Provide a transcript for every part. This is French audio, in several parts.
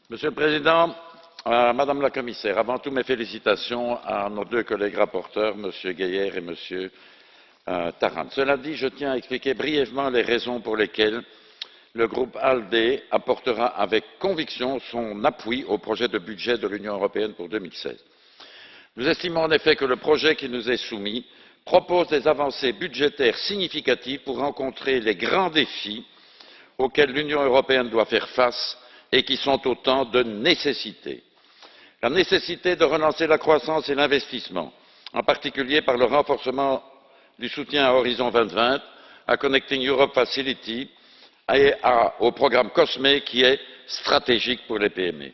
Monsieur le Président, Madame la Commissaire, avant tout mes félicitations à nos deux collègues rapporteurs, Monsieur Geier et Monsieur Tarand. Cela dit, je tiens à expliquer brièvement les raisons pour lesquelles le groupe ALDE apportera avec conviction son appui au projet de budget de l'Union européenne pour 2016. Nous estimons en effet que le projet qui nous est soumis propose des avancées budgétaires significatives pour rencontrer les grands défis auxquels l'Union européenne doit faire face et qui sont autant de nécessités. La nécessité de relancer la croissance et l'investissement, en particulier par le renforcement du soutien à Horizon 2020, à Connecting Europe Facility et au programme COSME qui est stratégique pour les PME.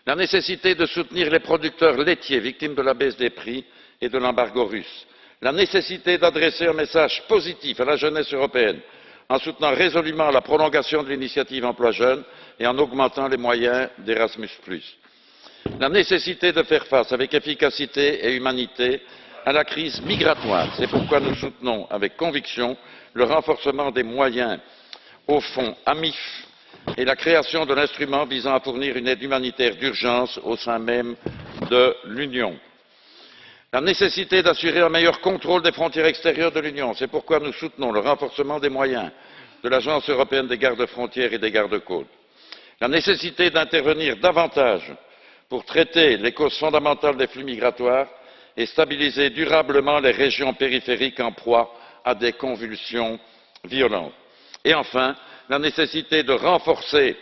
La nécessité de soutenir les producteurs laitiers victimes de la baisse des prix et de l'embargo russe. La nécessité d'adresser un message positif à la jeunesse européenne en soutenant résolument la prolongation de l'initiative Emploi Jeunes et en augmentant les moyens d'Erasmus+. La nécessité de faire face avec efficacité et humanité à la crise migratoire. C'est pourquoi nous soutenons avec conviction le renforcement des moyens au fonds AMIF et la création de l'instrument visant à fournir une aide humanitaire d'urgence au sein même de l'Union. La nécessité d'assurer un meilleur contrôle des frontières extérieures de l'Union. C'est pourquoi nous soutenons le renforcement des moyens de l'Agence européenne des gardes-frontières et des gardes-côtes. La nécessité d'intervenir davantage pour traiter les causes fondamentales des flux migratoires et stabiliser durablement les régions périphériques en proie à des convulsions violentes. Et enfin, la nécessité de renforcer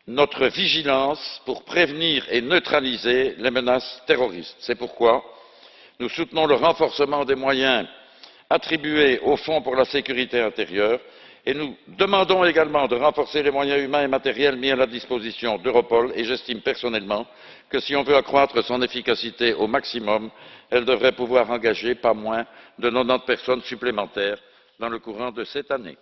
notre vigilance pour prévenir et neutraliser les menaces terroristes. C'est pourquoi nous soutenons le renforcement des moyens attribués au Fonds pour la sécurité intérieure et nous demandons également de renforcer les moyens humains et matériels mis à la disposition d'Europol et j'estime personnellement que si on veut accroître son efficacité au maximum, elle devrait pouvoir engager pas moins de 90 personnes supplémentaires dans le courant de cette année.